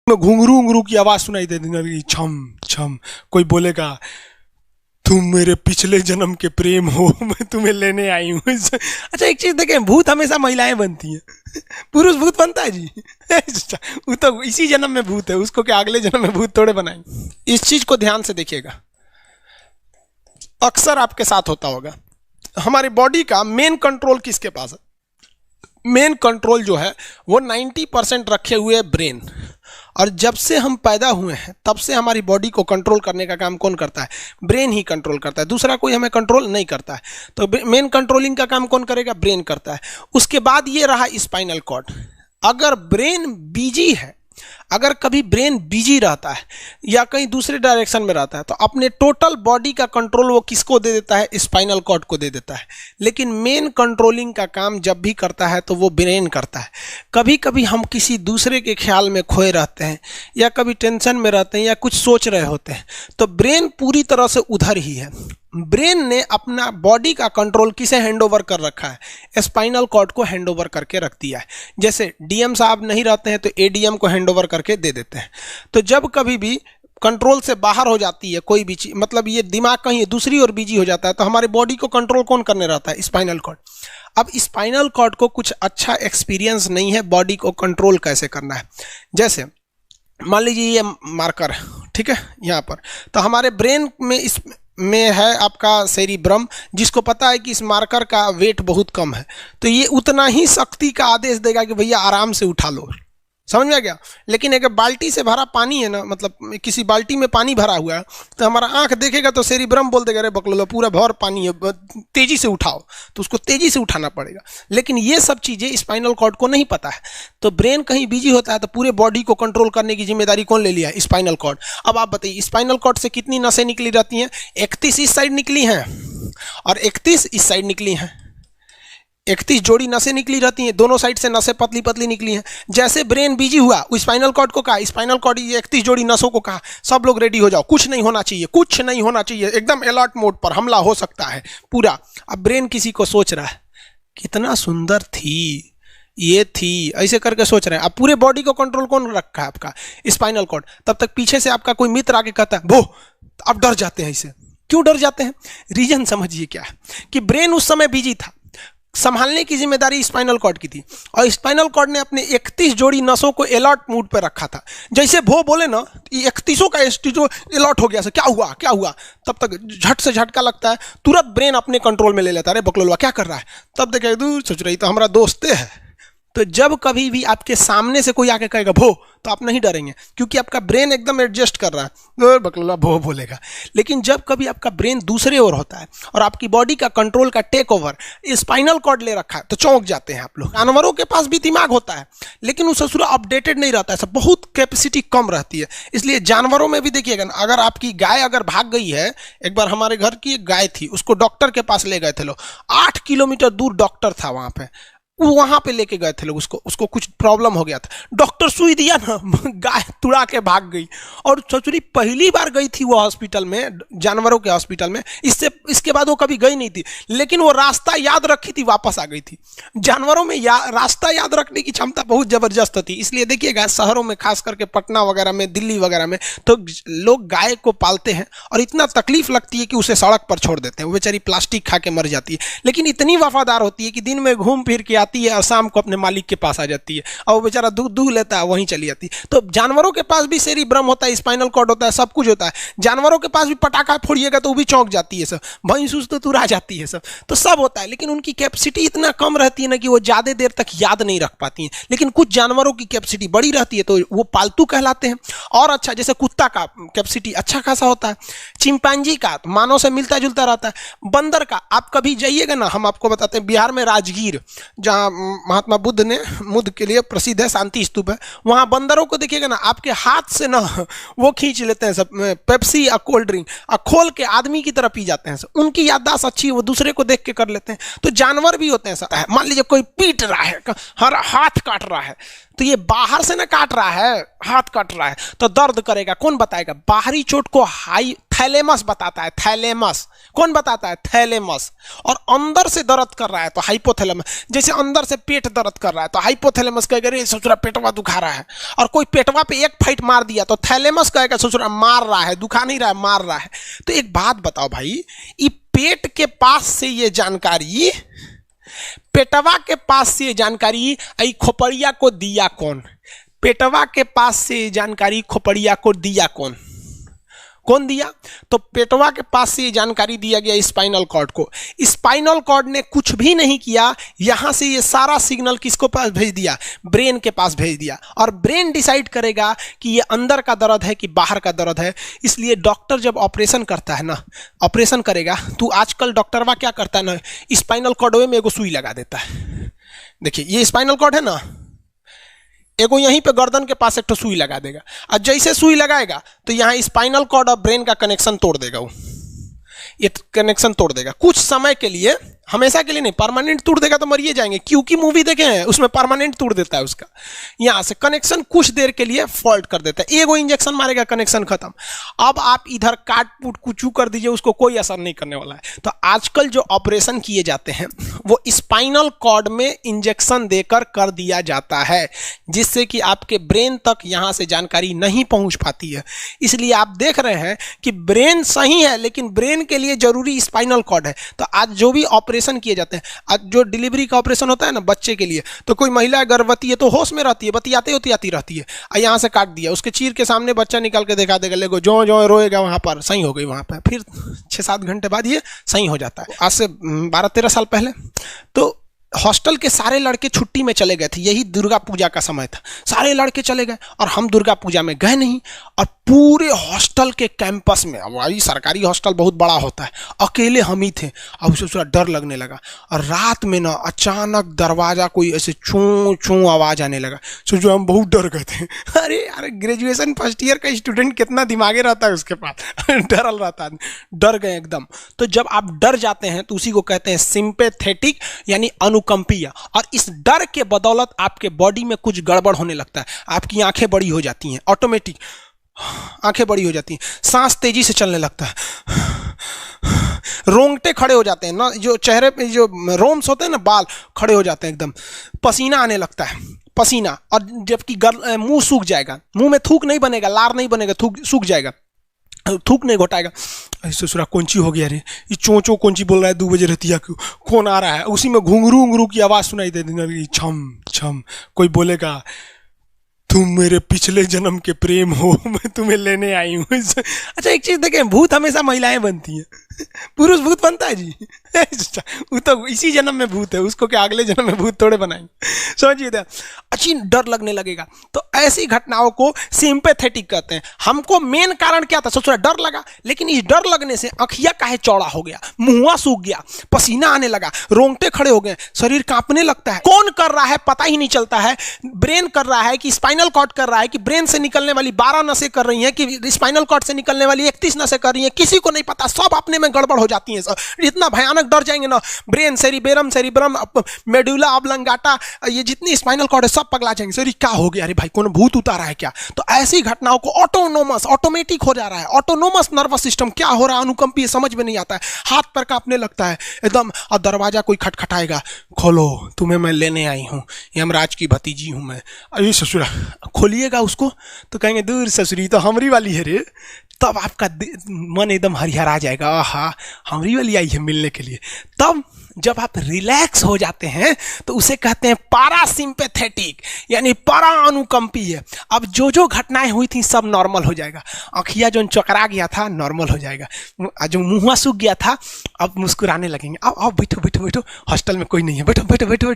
में घुंघरू घुंघरू की आवाज सुनाई देती है, छम छम। कोई बोलेगा तुम मेरे पिछले जन्म के प्रेम हो, मैं तुम्हें लेने आई हूँ। अच्छा एक चीज देखें, भूत हमेशा महिलाएं बनती हैं, पुरुष भूत बनता है जी। वो तो इसी जन्म में भूत है, उसको क्या अगले जन्म में भूत थोड़े बनाएंगे। इस चीज को ध्यान से देखिएगा, अक्सर आपके साथ होता होगा। हमारी बॉडी का मेन कंट्रोल किसके पास है? मेन कंट्रोल जो है वो 90% रखे हुए ब्रेन। और जब से हम पैदा हुए हैं तब से हमारी बॉडी को कंट्रोल करने का काम कौन करता है? ब्रेन ही कंट्रोल करता है, दूसरा कोई हमें कंट्रोल नहीं करता है। तो मेन कंट्रोलिंग का काम कौन करेगा? ब्रेन करता है। उसके बाद ये रहा स्पाइनल कॉर्ड। अगर ब्रेन बिजी है, अगर कभी ब्रेन बिजी रहता है या कहीं दूसरे डायरेक्शन में रहता है, तो अपने टोटल बॉडी का कंट्रोल वो किसको दे देता है? स्पाइनल कॉर्ड को दे देता है। लेकिन मेन कंट्रोलिंग का काम जब भी करता है तो वो ब्रेन करता है। कभी कभी हम किसी दूसरे के ख्याल में खोए रहते हैं या कभी टेंशन में रहते हैं या कुछ सोच रहे होते हैं, तो ब्रेन पूरी तरह से उधर ही है। ब्रेन ने अपना बॉडी का कंट्रोल किसे हैंडओवर कर रखा है? स्पाइनल कॉर्ड को हैंडओवर करके रख दिया है। जैसे डीएम साहब नहीं रहते हैं तो एडीएम को हैंडओवर करके दे देते हैं। तो जब कभी भी कंट्रोल से बाहर हो जाती है कोई भी चीज, मतलब ये दिमाग कहीं दूसरी ओर बिजी हो जाता है, तो हमारे बॉडी को कंट्रोल कौन करने रहता है? Spinal cord. अब स्पाइनल कॉर्ड को कुछ अच्छा एक्सपीरियंस नहीं है बॉडी को कंट्रोल कैसे करना है। जैसे मान लीजिए ये मार्कर, ठीक है, यहाँ पर, तो हमारे ब्रेन में इस में है आपका सेरिब्रम, जिसको पता है कि इस मार्कर का वेट बहुत कम है, तो ये उतना ही शक्ति का आदेश देगा कि भैया आराम से उठा लो। समझ में आ गया? लेकिन अगर बाल्टी से भरा पानी है ना, मतलब किसी बाल्टी में पानी भरा हुआ है, तो हमारा आंख देखेगा तो सेरिब्रम बोल देगा अरे बकलोला पूरा भर पानी है, तेजी से उठाओ, तो उसको तेजी से उठाना पड़ेगा। लेकिन ये सब चीजें स्पाइनल कॉर्ड को नहीं पता है। तो ब्रेन कहीं बिजी होता है तो पूरे बॉडी को कंट्रोल करने की जिम्मेदारी कौन ले लिया? Spinal cord. अब आप बताइए स्पाइनल कॉर्ड से कितनी नसें निकली रहती हैं? 31 इस साइड निकली हैं और 31 इस साइड निकली हैं। 31 जोड़ी नसें निकली रहती हैं, दोनों साइड से नसें पतली पतली निकली हैं। जैसे ब्रेन बिजी हुआ, स्पाइनल कॉर्ड को कहा, स्पाइनल कॉर्ड 31 जोड़ी नसों को कहा, सब लोग रेडी हो जाओ, कुछ नहीं होना चाहिए, कुछ नहीं होना चाहिए, एकदम अलर्ट मोड पर, हमला हो सकता है पूरा। अब ब्रेन किसी को सोच रहा है कितना सुंदर थी ये थी, ऐसे करके सोच रहे हैं। अब पूरे बॉडी को कंट्रोल कौन रखा है? आपका स्पाइनल कॉर्ड। तब तक पीछे से आपका कोई मित्र आके कहता है वो, अब डर जाते हैं। इसे क्यों डर जाते हैं? रीजन समझिए क्या है कि ब्रेन उस समय बिजी था, संभालने की जिम्मेदारी स्पाइनल कॉर्ड की थी, और स्पाइनल कॉर्ड ने अपने 31 जोड़ी नसों को अलर्ट मूड पर रखा था। जैसे भो बोले ना, 31 का जो अलर्ट हो गया, क्या हुआ क्या हुआ, तब तक झट से झटका लगता है, तुरंत ब्रेन अपने कंट्रोल में ले लेता है, अरे बकलोलवा क्या कर रहा है। तब देखे दूर सोच रही तो हमारा दोस्ते है। तो जब कभी भी आपके सामने से कोई आके कहेगा भो, तो आप नहीं डरेंगे, क्योंकि आपका ब्रेन एकदम एडजस्ट कर रहा है, बकलोला भो बोलेगा। लेकिन जब कभी आपका ब्रेन दूसरे ओर होता है और आपकी बॉडी का कंट्रोल का टेक ओवर स्पाइनल कॉर्ड ले रखा है, तो चौंक जाते हैं आप लोग। जानवरों के पास भी दिमाग होता है, लेकिन वो ससुरा अपडेटेड नहीं रहता है, सब बहुत कैपेसिटी कम रहती है। इसलिए जानवरों में भी देखिएगा ना, अगर आपकी गाय अगर भाग गई है, एक बार हमारे घर की एक गाय थी, उसको डॉक्टर के पास ले गए थे लोग, 8 किलोमीटर दूर डॉक्टर था वहां पे लेके गए थे लोग, उसको कुछ प्रॉब्लम हो गया था, डॉक्टर सुई दिया ना, गाय तुड़ा के भाग गई। और ससुरी पहली बार गई थी वो हॉस्पिटल में, जानवरों के हॉस्पिटल में, इसके बाद वो कभी गई नहीं थी, लेकिन वो रास्ता याद रखी थी, वापस आ गई थी। जानवरों में रास्ता याद रखने की क्षमता बहुत जबरदस्त थी। इसलिए देखिएगा शहरों में, खास करके पटना वगैरह में, दिल्ली वगैरह में, तो लोग गाय को पालते हैं और इतना तकलीफ लगती है कि उसे सड़क पर छोड़ देते हैं, वो बेचारी प्लास्टिक खा के मर जाती है, लेकिन इतनी वफादार होती है कि दिन में घूम फिर के आती है और शाम को अपने मालिक के पास आ जाती है, और वो बेचारा दूध लेता है, वहीं चली जाती है। तो जानवरों के पास भी सेरिब्रम होता है, स्पाइनल कॉर्ड होता है, सब कुछ होता है। जानवरों के पास भी पटाखा फोड़िएगा तो वो भी चौंक जाती है सब, भैंस तो तुरा जाती है सब, तो सब होता है। लेकिन उनकी कैपेसिटी इतना कम रहती है ना कि वो ज्यादा देर तक याद नहीं रख पाती हैं। लेकिन कुछ जानवरों की कैपेसिटी बड़ी रहती है, तो वो पालतू कहलाते हैं। और अच्छा, जैसे कुत्ता का कैपेसिटी अच्छा खासा होता है, चिंपांजी का मानव से मिलता जुलता रहता है, बंदर का आप कभी जाइएगा ना, हम आपको बताते हैं, बिहार में राजगीर, जहाँ महात्मा बुद्ध के लिए प्रसिद्ध है, शांति स्तूप है, वहां बंदरों को देखिएगा ना, आपके हाथ से ना वो खींच लेते हैं सब, पेप्सी या कोल्ड ड्रिंक, और खोल के आदमी की तरह पी जाते हैं सब। उनकी याददाश्त अच्छी है, वो दूसरे को देख के कर लेते हैं। तो जानवर भी होते हैं सब। मान लीजिए कोई पीट रहा है, हर हाथ काट रहा है, तो ये बाहर से ना काट रहा है, हाथ काट रहा है तो दर्द करेगा। कौन बताएगा? बाहरी चोट को हाई थैलेमस बताता है, थैलेमस। कौन बताता है? थैलेमस। और अंदर से दर्द कर रहा है तो हाइपोथैलेमस। जैसे अंदर से पेट दर्द कर रहा है तो हाइपोथैलेमस कहेगा रे ससुरा पेटवा दुखा रहा है। और कोई पेटवा पे एक फाइट मार दिया तो थैलेमस कहेगा ससुरा मार रहा है, दुखा नहीं रहा है, मार रहा है। तो एक बात बताओ भाई, ये पेट के पास से ये जानकारी, पेटवा के पास से जानकारी खोपड़िया को दिया कौन? पेटवा के पास से जानकारी खोपड़िया को दिया कौन? कौन दिया? तो पेटवा के पास से जानकारी दिया गया स्पाइनल कॉर्ड को। स्पाइनल कॉर्ड ने कुछ भी नहीं किया, यहां से ये सारा सिग्नल किसको पास भेज दिया? ब्रेन के पास भेज दिया। और ब्रेन डिसाइड करेगा कि ये अंदर का दर्द है कि बाहर का दर्द है। इसलिए डॉक्टर जब ऑपरेशन करता है ना, ऑपरेशन करेगा तो आजकल डॉक्टरवा क्या करता है ना, स्पाइनल कॉर्ड में एगो सुई लगा देता है। देखिए ये स्पाइनल कॉर्ड है ना, एगो यहीं पे गर्दन के पास एक तो सुई लगा देगा। और जैसे सुई लगाएगा तो यहाँ स्पाइनल कॉर्ड और ब्रेन का कनेक्शन तोड़ देगा। वो ये कनेक्शन तोड़ देगा कुछ समय के लिए, हमेशा के लिए नहीं। परमानेंट तोड़ देगा तो मरिए जाएंगे। क्योंकि मूवी देखे हैं उसमें परमानेंट तोड़ देता है उसका। यहाँ से कनेक्शन कुछ देर के लिए फॉल्ट कर देता है, एगो इंजेक्शन मारेगा, कनेक्शन खत्म। अब आप इधर काट पुट कुचू कर दीजिए, उसको कोई असर नहीं करने वाला है। तो आजकल जो ऑपरेशन किए जाते हैं वो स्पाइनल कॉर्ड में इंजेक्शन देकर कर दिया जाता है, जिससे कि आपके ब्रेन तक यहाँ से जानकारी नहीं पहुँच पाती है। इसलिए आप देख रहे हैं कि ब्रेन सही है लेकिन ब्रेन के लिए जरूरी स्पाइनल कॉर्ड है। तो आज जो भी ऑपरेशन किए जाते हैं, आज जो डिलीवरी का ऑपरेशन होता है ना बच्चे के लिए, तो कोई महिला गर्भवती है तो होश में रहती है, बतियाते होती रहती है, यहाँ से काट दिया, उसके चीर के सामने बच्चा निकाल के दिखा देगा, लेगो जो जो रोएगा वहाँ पर सही हो गई, वहाँ पर फिर 6-7 घंटे बाद ये सही हो जाता है। आज से 12-13 साल पहले तो हॉस्टल के सारे लड़के छुट्टी में चले गए थे, यही दुर्गा पूजा का समय था, सारे लड़के चले गए और हम दुर्गा पूजा में गए नहीं। और पूरे हॉस्टल के कैंपस में, अब वही सरकारी हॉस्टल बहुत बड़ा होता है, अकेले हम ही थे। अब उसे थोड़ा डर लगने लगा और रात में ना अचानक दरवाजा कोई ऐसे चूं चूं आवाज आने लगा। सोचो हम बहुत डर गए थे। अरे यार ग्रेजुएशन फर्स्ट ईयर का स्टूडेंट कितना दिमागे रहता है उसके पास, डर रहता है, डर गए एकदम। तो जब आप डर जाते हैं तो उसी को कहते हैं सिंपैथेटिक यानी अनुकंपीय। और इस डर के बदौलत आपके बॉडी में कुछ गड़बड़ होने लगता है, आपकी आंखें बड़ी हो जाती हैं, ऑटोमेटिक आंखें बड़ी हो जाती हैं, सांस तेजी से चलने लगता है, रोंगटे खड़े हो जाते हैं ना, जो चेहरे पे जो रोम्स होते हैं ना, बाल खड़े हो जाते हैं एकदम, पसीना आने लगता है, पसीना। और जबकि मुंह सूख जाएगा, मुंह में थूक नहीं बनेगा, लार नहीं बनेगा, थूक सूख जाएगा, थूक नहीं घोटाएगा। ससुरा कौनची हो गया रे, ये चोंचो कौनची बोल रहा है 2 बजे रतिया को, कौन आ रहा है? उसी में घुंघरू उंगरू की आवाज सुनाई दे देगी, छम छम। कोई बोलेगा तुम मेरे पिछले जन्म के प्रेम हो, मैं तुम्हें लेने आई हूँ। अच्छा एक चीज देखें, भूत हमेशा महिलाएं बनती हैं, पुरुष भूत बनता है जी? वो तो इसी जन्म में भूत है, उसको क्या अगले जन्म में भूत थोड़े बनाएंगे? समझिए, अच्छी डर लगने लगेगा। तो ऐसी घटनाओं को सिंपैथेटिक कहते हैं। हमको मेन कारण क्या था? सोच रहा डर लगा, लेकिन इस डर लगने से आँखिया काहे चौड़ा हो गया, मुंह सूख गया, पसीना आने लगा, रोंगटे खड़े हो गए, शरीर कांपने लगता है। कौन कर रहा है पता ही नहीं चलता है। ब्रेन कर रहा है कि स्पाइनल कॉर्ड कर रहा है कि ब्रेन से निकलने वाली 12 नसें कर रही हैं कि स्पाइनल कॉर्ड से निकलने वाली 31 नसें कर रही हैं, किसी को नहीं पता, सब अपने में गड़बड़ हो जाती हैं। इतना भयानक डर जाएंगे ना, ब्रेन, सेरिब्रम, मेडुला ऑब्लंगाटा, ये जितनी स्पाइनल कॉर्ड है सब पगला जाएंगे। सर क्या हो गया? अरे भाई कौन भूत उतारा है क्या? तो ऐसी घटनाओं को ऑटोमेटिक हो जा रहा है, ऑटोनोमस नर्वस सिस्टम क्या हो रहा है, अनुकंपीय, समझ में नहीं आता है, हाथ पर कांपने लगता है एकदम। और दरवाजा कोई खटखटाएगा, खोलो तुम्हें मैं लेने आई हूँ, यमराज की भतीजी हूँ मैं। अरे ससुरा, खोलिएगा उसको तो कहेंगे दूर ससुरी तो हमरी वाली है रे। तब आपका मन एकदम हरिहरा जाएगा, आहा हमरी वाली आई है मिलने के लिए। तब जब आप रिलैक्स हो जाते हैं तो उसे कहते हैं पारासिम्पैथेटिक यानी परा अनुकंपीय। अब जो जो घटनाएं हुई थी सब नॉर्मल हो जाएगा। आँखिया जो चकरा गया था नॉर्मल हो जाएगा, जो मुँह सूख गया था अब मुस्कुराने लगेंगे। अब बैठो बैठो बैठो, हॉस्टल में कोई नहीं है, बैठो बैठो बैठो बैठो।